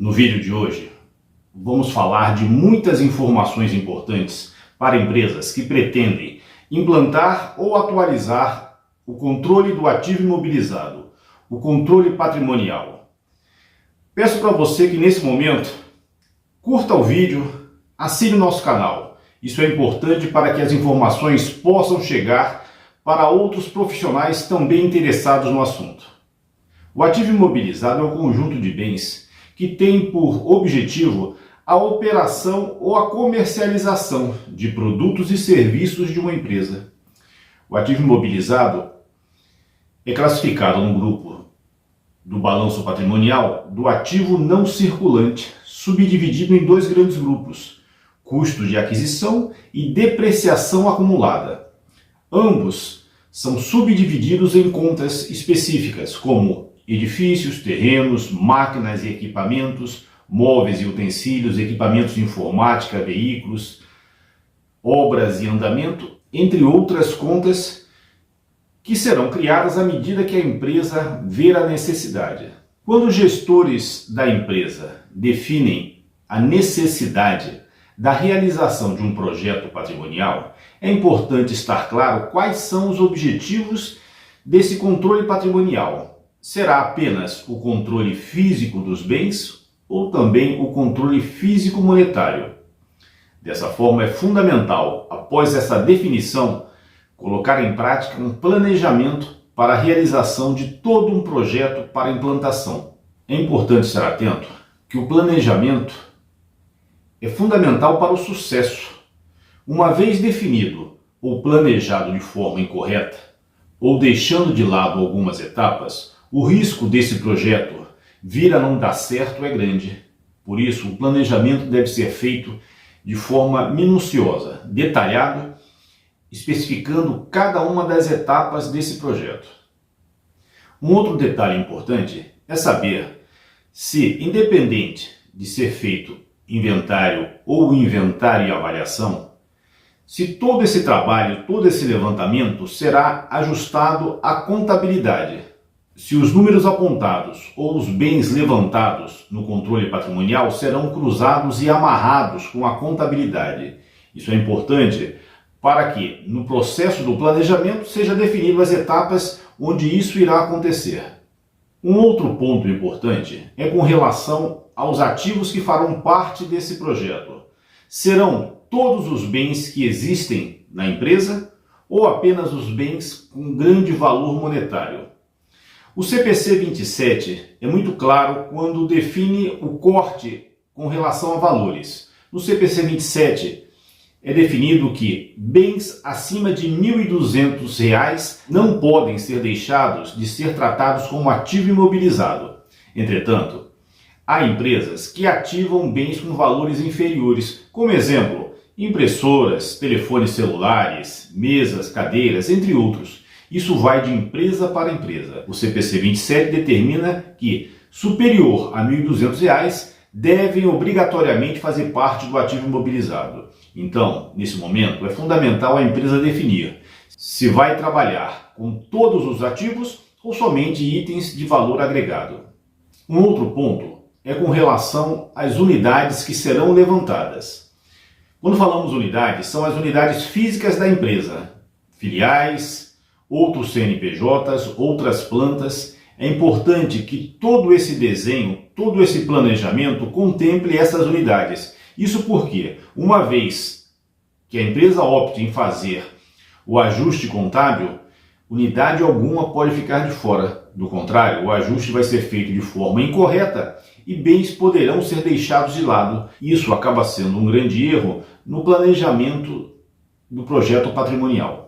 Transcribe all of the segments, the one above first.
No vídeo de hoje, vamos falar de muitas informações importantes para empresas que pretendem implantar ou atualizar o controle do ativo imobilizado, o controle patrimonial. Peço para você que nesse momento curta o vídeo, assine o nosso canal. Isso é importante para que as informações possam chegar para outros profissionais também interessados no assunto. O ativo imobilizado é um conjunto de bens que tem por objetivo a operação ou a comercialização de produtos e serviços de uma empresa. O ativo imobilizado é classificado no grupo do balanço patrimonial do ativo não circulante, subdividido em dois grandes grupos: custo de aquisição e depreciação acumulada. Ambos são subdivididos em contas específicas, como edifícios, terrenos, máquinas e equipamentos, móveis e utensílios, equipamentos de informática, veículos, obras e andamento, entre outras contas que serão criadas à medida que a empresa ver a necessidade. Quando os gestores da empresa definem a necessidade da realização de um projeto patrimonial, é importante estar claro quais são os objetivos desse controle patrimonial. Será apenas o controle físico dos bens ou também o controle físico monetário? Dessa forma, é fundamental, após essa definição, colocar em prática um planejamento para a realização de todo um projeto para implantação. É importante estar atento que o planejamento é fundamental para o sucesso. Uma vez definido ou planejado de forma incorreta, ou deixando de lado algumas etapas, o risco desse projeto vir a não dar certo é grande. Por isso, o planejamento deve ser feito de forma minuciosa, detalhado, especificando cada uma das etapas desse projeto. Um outro detalhe importante é saber se, independente de ser feito inventário ou inventário e avaliação, se todo esse trabalho, todo esse levantamento será ajustado à contabilidade. Se os números apontados ou os bens levantados no controle patrimonial serão cruzados e amarrados com a contabilidade. Isso é importante para que, no processo do planejamento, seja definido as etapas onde isso irá acontecer. Um outro ponto importante é com relação aos ativos que farão parte desse projeto. Serão todos os bens que existem na empresa ou apenas os bens com grande valor monetário? O CPC 27 é muito claro quando define o corte com relação a valores. No CPC 27 é definido que bens acima de R$ 1.200 não podem ser deixados de ser tratados como ativo imobilizado. Entretanto, há empresas que ativam bens com valores inferiores, como exemplo, impressoras, telefones celulares, mesas, cadeiras, entre outros. Isso vai de empresa para empresa. O CPC 27 determina que superior a R$ 1.200 devem obrigatoriamente fazer parte do ativo imobilizado. Então, nesse momento, é fundamental a empresa definir se vai trabalhar com todos os ativos ou somente itens de valor agregado. Um outro ponto é com relação às unidades que serão levantadas. Quando falamos unidades, são as unidades físicas da empresa, filiais, outros CNPJs, outras plantas. É importante que todo esse desenho, todo esse planejamento contemple essas unidades. Isso porque, uma vez que a empresa opte em fazer o ajuste contábil, unidade alguma pode ficar de fora. Do contrário, o ajuste vai ser feito de forma incorreta e bens poderão ser deixados de lado. Isso acaba sendo um grande erro no planejamento do projeto patrimonial.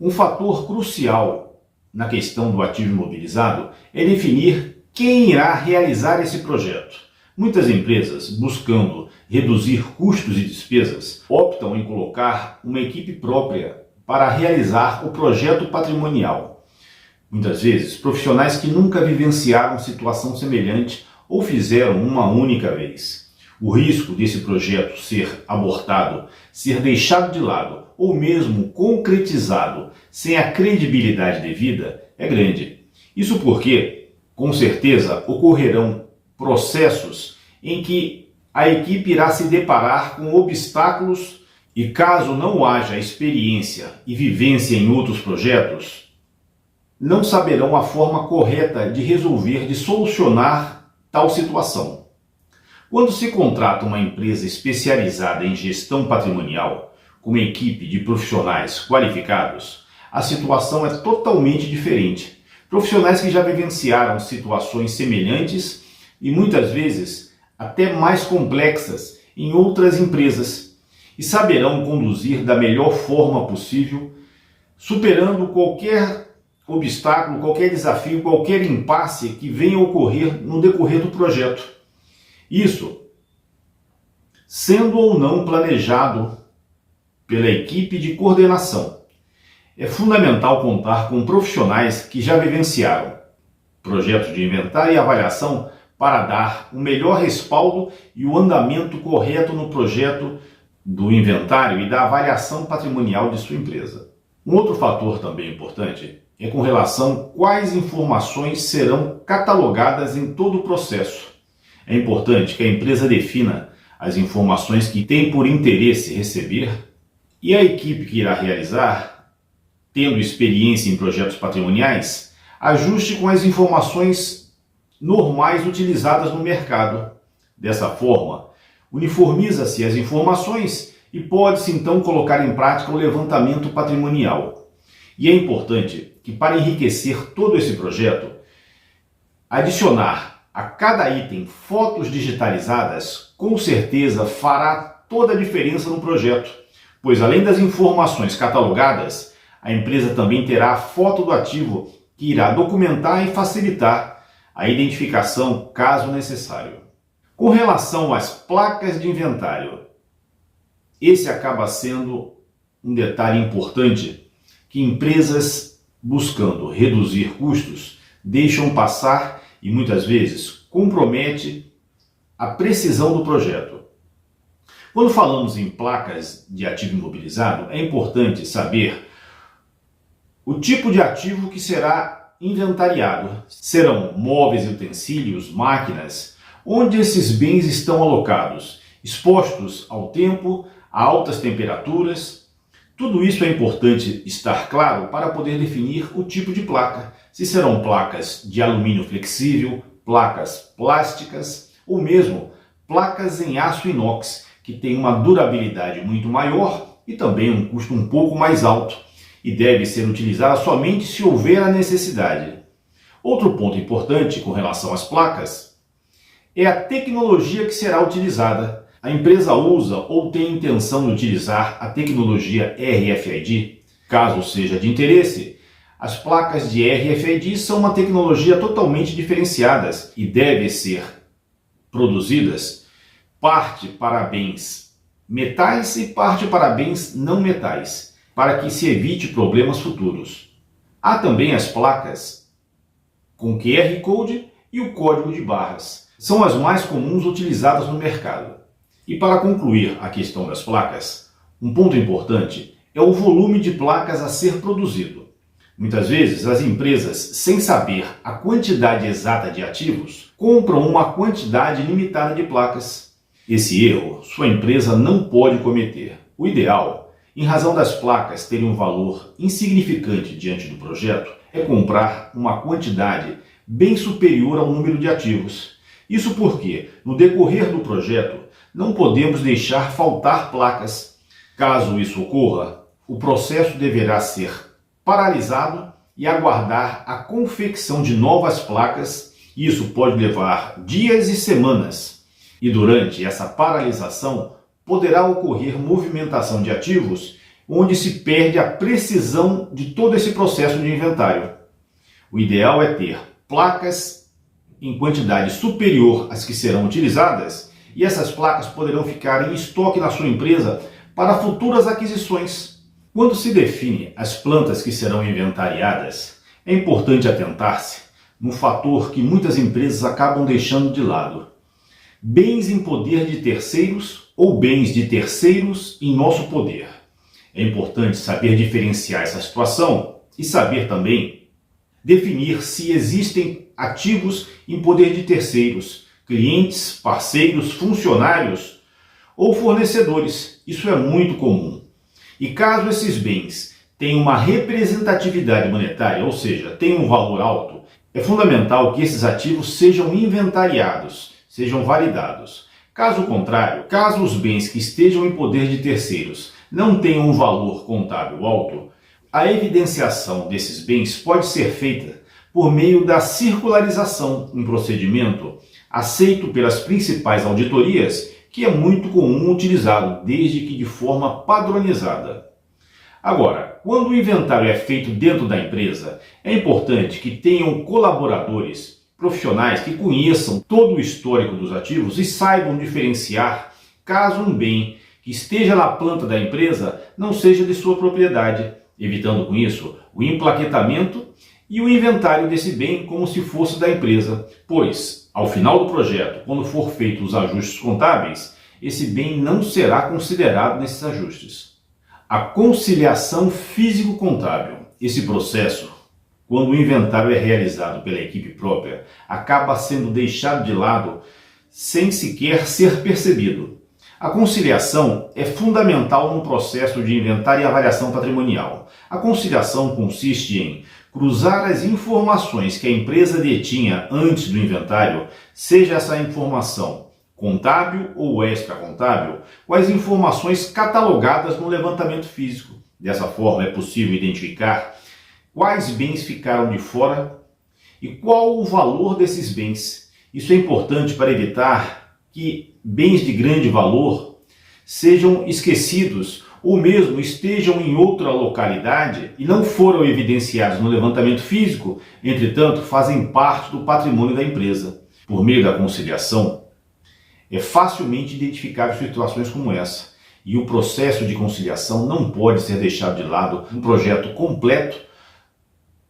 Um fator crucial na questão do ativo imobilizado é definir quem irá realizar esse projeto. Muitas empresas, buscando reduzir custos e despesas, optam em colocar uma equipe própria para realizar o projeto patrimonial. Muitas vezes, profissionais que nunca vivenciaram situação semelhante ou fizeram uma única vez. O risco desse projeto ser abortado, ser deixado de lado ou mesmo concretizado sem a credibilidade devida é grande. Isso porque, com certeza, ocorrerão processos em que a equipe irá se deparar com obstáculos e, caso não haja experiência e vivência em outros projetos, não saberão a forma correta de resolver, de solucionar tal situação. Quando se contrata uma empresa especializada em gestão patrimonial, com uma equipe de profissionais qualificados, a situação é totalmente diferente. Profissionais que já vivenciaram situações semelhantes e muitas vezes até mais complexas em outras empresas e saberão conduzir da melhor forma possível, superando qualquer obstáculo, qualquer desafio, qualquer impasse que venha a ocorrer no decorrer do projeto. Isso sendo ou não planejado pela equipe de coordenação. É fundamental contar com profissionais que já vivenciaram projetos de inventário e avaliação para dar o melhor respaldo e o andamento correto no projeto do inventário e da avaliação patrimonial de sua empresa. Um outro fator também importante é com relação a quais informações serão catalogadas em todo o processo. É importante que a empresa defina as informações que tem por interesse receber e a equipe que irá realizar, tendo experiência em projetos patrimoniais, ajuste com as informações normais utilizadas no mercado. Dessa forma, uniformiza-se as informações e pode-se então colocar em prática o levantamento patrimonial. E é importante que, para enriquecer todo esse projeto, adicionar a cada item fotos digitalizadas com certeza fará toda a diferença no projeto, pois além das informações catalogadas, a empresa também terá a foto do ativo que irá documentar e facilitar a identificação caso necessário. Com relação às placas de inventário, esse acaba sendo um detalhe importante que empresas buscando reduzir custos deixam passar e muitas vezes compromete a precisão do projeto. Quando falamos em placas de ativo imobilizado, é importante saber o tipo de ativo que será inventariado. Serão móveis e utensílios, máquinas, onde esses bens estão alocados, expostos ao tempo, a altas temperaturas. Tudo isso é importante estar claro para poder definir o tipo de placa, se serão placas de alumínio flexível, placas plásticas ou mesmo placas em aço inox, que tem uma durabilidade muito maior e também um custo um pouco mais alto e deve ser utilizada somente se houver a necessidade. Outro ponto importante com relação às placas é a tecnologia que será utilizada. A empresa usa ou tem intenção de utilizar a tecnologia RFID? Caso seja de interesse, as placas de RFID são uma tecnologia totalmente diferenciadas e devem ser produzidas parte para bens metais e parte para bens não metais, para que se evite problemas futuros. Há também as placas com QR Code e o código de barras. São as mais comuns utilizadas no mercado. E para concluir a questão das placas, um ponto importante é o volume de placas a ser produzido. Muitas vezes as empresas, sem saber a quantidade exata de ativos, compram uma quantidade limitada de placas. Esse erro sua empresa não pode cometer. O ideal, em razão das placas terem um valor insignificante diante do projeto, é comprar uma quantidade bem superior ao número de ativos. Isso porque, no decorrer do projeto, não podemos deixar faltar placas. Caso isso ocorra, o processo deverá ser paralisado e aguardar a confecção de novas placas. Isso pode levar dias e semanas. E durante essa paralisação, poderá ocorrer movimentação de ativos, onde se perde a precisão de todo esse processo de inventário. O ideal é ter placas em quantidade superior às que serão utilizadas, e essas placas poderão ficar em estoque na sua empresa para futuras aquisições. Quando se define as plantas que serão inventariadas, é importante atentar-se num fator que muitas empresas acabam deixando de lado: bens em poder de terceiros ou bens de terceiros em nosso poder. É importante saber diferenciar essa situação e saber também definir se existem ativos em poder de terceiros. clientes, parceiros, funcionários ou fornecedores. Isso é muito comum. E caso esses bens tenham uma representatividade monetária, ou seja, tenham um valor alto, é fundamental que esses ativos sejam inventariados, sejam validados. Caso contrário, caso os bens que estejam em poder de terceiros não tenham um valor contábil alto, a evidenciação desses bens pode ser feita por meio da circularização, um procedimento aceito pelas principais auditorias, que é muito comum utilizado, desde que de forma padronizada. Agora, quando o inventário é feito dentro da empresa, é importante que tenham colaboradores profissionais que conheçam todo o histórico dos ativos e saibam diferenciar caso um bem que esteja na planta da empresa não seja de sua propriedade, evitando com isso o emplaquetamento e o inventário desse bem como se fosse da empresa, pois, ao final do projeto, quando for feito os ajustes contábeis, esse bem não será considerado nesses ajustes. A conciliação físico-contábil. Esse processo, quando o inventário é realizado pela equipe própria, acaba sendo deixado de lado sem sequer ser percebido. A conciliação é fundamental no processo de inventário e avaliação patrimonial. A conciliação consiste em cruzar as informações que a empresa detinha antes do inventário, seja essa informação contábil ou extracontábil, com as informações catalogadas no levantamento físico. Dessa forma, é possível identificar quais bens ficaram de fora e qual o valor desses bens. Isso é importante para evitar que bens de grande valor sejam esquecidos ou mesmo estejam em outra localidade e não foram evidenciados no levantamento físico, entretanto, fazem parte do patrimônio da empresa. Por meio da conciliação, é facilmente identificável situações como essa, e o processo de conciliação não pode ser deixado de lado no projeto completo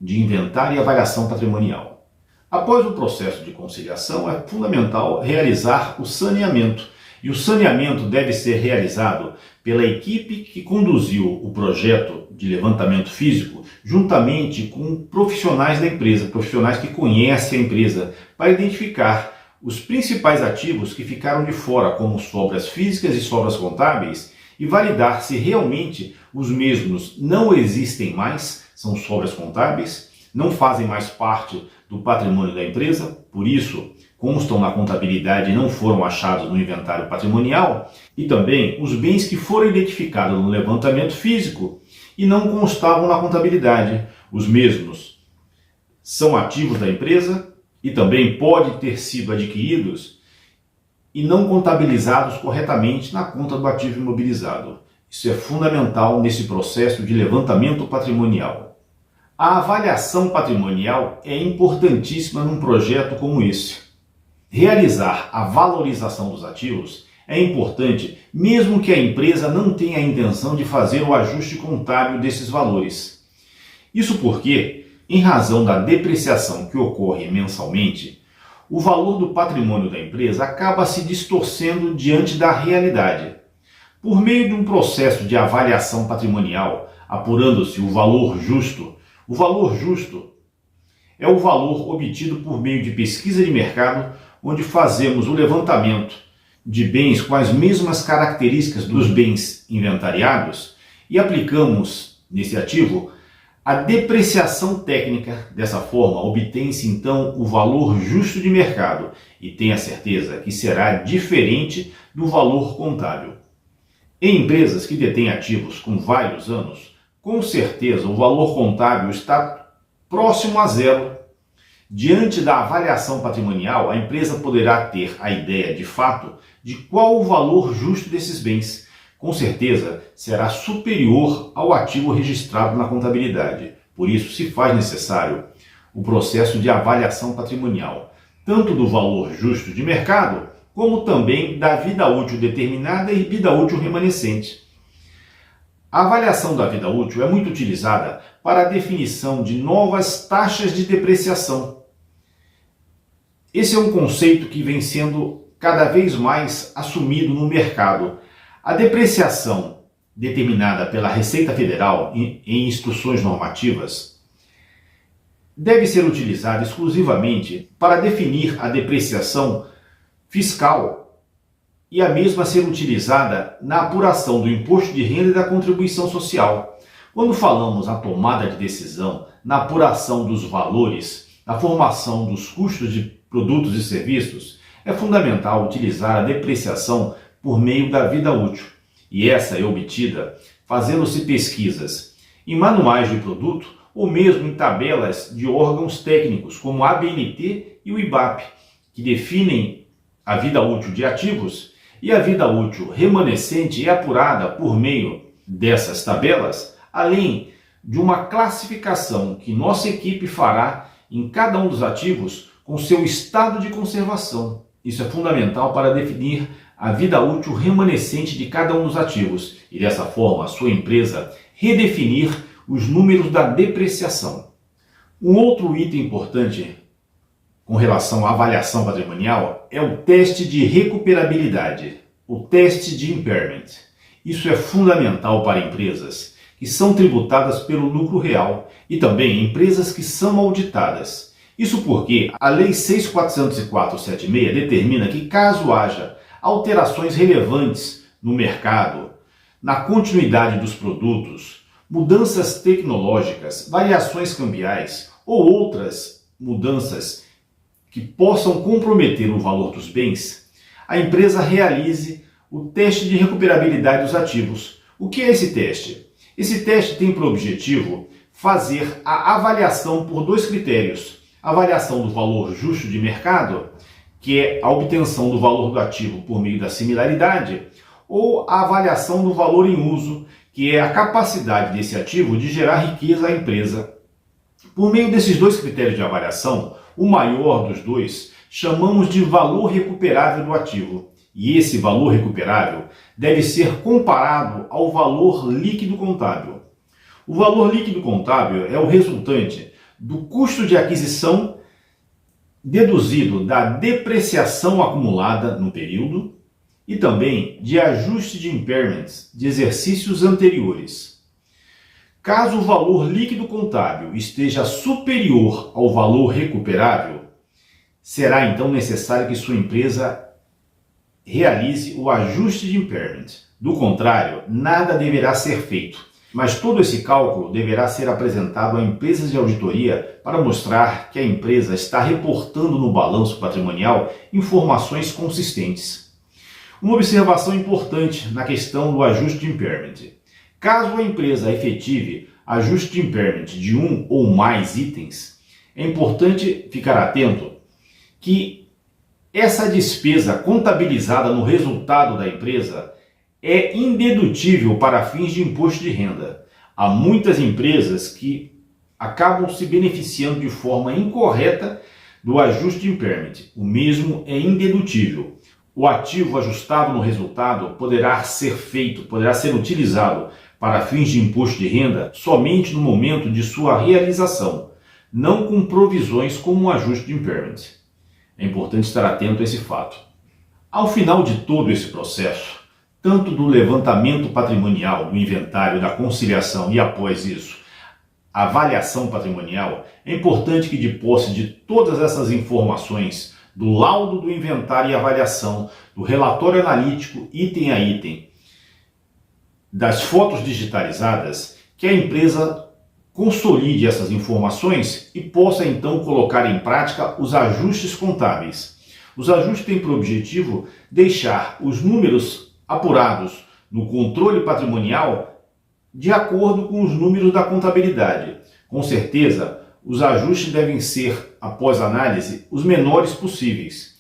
de inventário e avaliação patrimonial. Após o processo de conciliação, é fundamental realizar o saneamento, e o saneamento deve ser realizado pela equipe que conduziu o projeto de levantamento físico, juntamente com profissionais da empresa, profissionais que conhecem a empresa, para identificar os principais ativos que ficaram de fora, como sobras físicas e sobras contábeis, e validar se realmente os mesmos não existem mais, são sobras contábeis, não fazem mais parte do patrimônio da empresa, por isso constam na contabilidade e não foram achados no inventário patrimonial, e também os bens que foram identificados no levantamento físico e não constavam na contabilidade. Os mesmos são ativos da empresa e também podem ter sido adquiridos e não contabilizados corretamente na conta do ativo imobilizado. Isso é fundamental nesse processo de levantamento patrimonial. A avaliação patrimonial é importantíssima num projeto como esse. Realizar a valorização dos ativos é importante, mesmo que a empresa não tenha a intenção de fazer o ajuste contábil desses valores. Isso porque, em razão da depreciação que ocorre mensalmente, o valor do patrimônio da empresa acaba se distorcendo diante da realidade. Por meio de um processo de avaliação patrimonial, apurando-se o valor justo é o valor obtido por meio de pesquisa de mercado, onde fazemos o levantamento de bens com as mesmas características dos bens inventariados e aplicamos nesse ativo a depreciação técnica. Dessa forma, obtém-se então o valor justo de mercado e tenha certeza que será diferente do valor contábil. Em empresas que detêm ativos com vários anos, com certeza o valor contábil está próximo a zero. Diante da avaliação patrimonial, a empresa poderá ter a ideia de fato de qual o valor justo desses bens. Com certeza será superior ao ativo registrado na contabilidade. Por isso se faz necessário o processo de avaliação patrimonial, tanto do valor justo de mercado, como também da vida útil determinada e vida útil remanescente. A avaliação da vida útil é muito utilizada para a definição de novas taxas de depreciação. Esse é um conceito que vem sendo cada vez mais assumido no mercado. A depreciação determinada pela Receita Federal em instruções normativas deve ser utilizada exclusivamente para definir a depreciação fiscal e a mesma ser utilizada na apuração do imposto de renda e da contribuição social. Quando falamos na tomada de decisão, na apuração dos valores, na formação dos custos de produtos e serviços, é fundamental utilizar a depreciação por meio da vida útil. E essa é obtida fazendo-se pesquisas em manuais de produto ou mesmo em tabelas de órgãos técnicos como a ABNT e o IBAP, que definem a vida útil de ativos, e a vida útil remanescente é apurada por meio dessas tabelas, além de uma classificação que nossa equipe fará em cada um dos ativos com seu estado de conservação. Isso é fundamental para definir a vida útil remanescente de cada um dos ativos e, dessa forma, a sua empresa redefinir os números da depreciação. Um outro item importante com relação à avaliação patrimonial é o teste de recuperabilidade, o teste de impairment. Isso é fundamental para empresas que são tributadas pelo lucro real e também empresas que são auditadas. Isso porque a Lei 6.404/76 determina que, caso haja alterações relevantes no mercado, na continuidade dos produtos, mudanças tecnológicas, variações cambiais ou outras mudanças que possam comprometer o valor dos bens, a empresa realize o teste de recuperabilidade dos ativos. O que é esse teste? Esse teste tem por objetivo fazer a avaliação por dois critérios: a avaliação do valor justo de mercado, que é a obtenção do valor do ativo por meio da similaridade, ou a avaliação do valor em uso, que é a capacidade desse ativo de gerar riqueza à empresa. Por meio desses dois critérios de avaliação, o maior dos dois chamamos de valor recuperável do ativo. E esse valor recuperável deve ser comparado ao valor líquido contábil. O valor líquido contábil é o resultante do custo de aquisição deduzido da depreciação acumulada no período e também de ajuste de impairments de exercícios anteriores. Caso o valor líquido contábil esteja superior ao valor recuperável, será então necessário que sua empresa realize o ajuste de impairment. Do contrário, nada deverá ser feito, mas todo esse cálculo deverá ser apresentado a empresas de auditoria para mostrar que a empresa está reportando no balanço patrimonial informações consistentes. Uma observação importante na questão do ajuste de impairment. Caso a empresa efetive ajuste de impairment de um ou mais itens, é importante ficar atento que essa despesa contabilizada no resultado da empresa é indedutível para fins de imposto de renda. Há muitas empresas que acabam se beneficiando de forma incorreta do ajuste de impairment. O mesmo é indedutível. O ativo ajustado no resultado poderá ser utilizado para fins de imposto de renda somente no momento de sua realização, não com provisões como o ajuste de impairment. É importante estar atento a esse fato. Ao final de todo esse processo, tanto do levantamento patrimonial, do inventário, da conciliação e após isso, a avaliação patrimonial, é importante que de posse de todas essas informações, do laudo do inventário e avaliação, do relatório analítico item a item, das fotos digitalizadas, que a empresa consolide essas informações e possa então colocar em prática os ajustes contábeis. Os ajustes têm por objetivo deixar os números apurados no controle patrimonial de acordo com os números da contabilidade. Com certeza, os ajustes devem ser, após análise, os menores possíveis,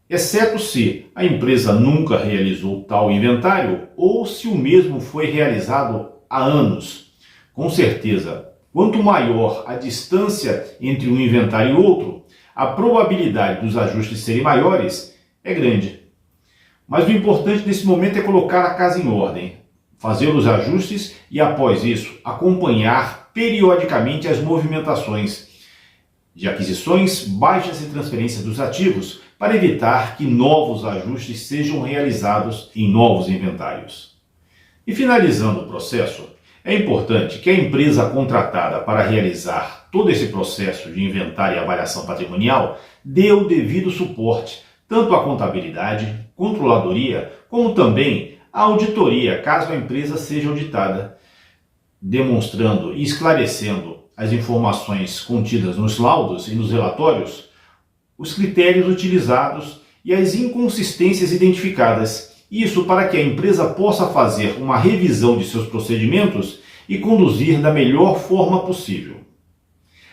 exceto se a empresa nunca realizou tal inventário ou se o mesmo foi realizado há anos. Com certeza, quanto maior a distância entre um inventário e outro, a probabilidade dos ajustes serem maiores é grande. Mas o importante nesse momento é colocar a casa em ordem, fazer os ajustes e, após isso, acompanhar periodicamente as movimentações de aquisições, baixas e transferências dos ativos para evitar que novos ajustes sejam realizados em novos inventários. E finalizando o processo, é importante que a empresa contratada para realizar todo esse processo de inventário e avaliação patrimonial dê o devido suporte tanto a contabilidade, controladoria, como também a auditoria, caso a empresa seja auditada, demonstrando e esclarecendo as informações contidas nos laudos e nos relatórios, os critérios utilizados e as inconsistências identificadas. Isso para que a empresa possa fazer uma revisão de seus procedimentos e conduzir da melhor forma possível.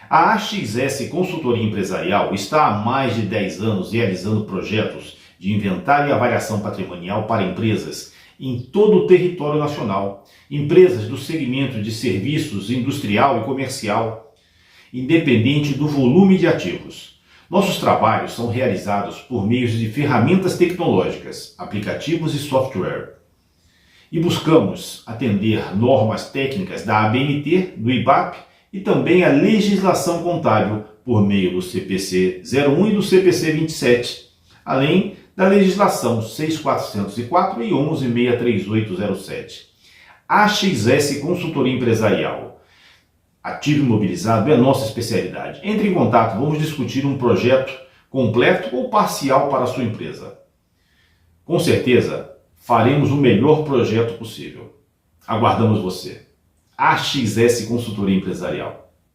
A AXS Consultoria Empresarial está há mais de 10 anos realizando projetos de inventário e avaliação patrimonial para empresas em todo o território nacional, empresas do segmento de serviços industrial e comercial, independente do volume de ativos. Nossos trabalhos são realizados por meio de ferramentas tecnológicas, aplicativos e software. E buscamos atender normas técnicas da ABNT, do IBAP e também a legislação contábil por meio do CPC 01 e do CPC 27, além da legislação 6404 e 1163807. AXS Consultoria Empresarial. Ativo imobilizado é nossa especialidade. Entre em contato, vamos discutir um projeto completo ou parcial para a sua empresa. Com certeza, faremos o melhor projeto possível. Aguardamos você. AXS Consultoria Empresarial.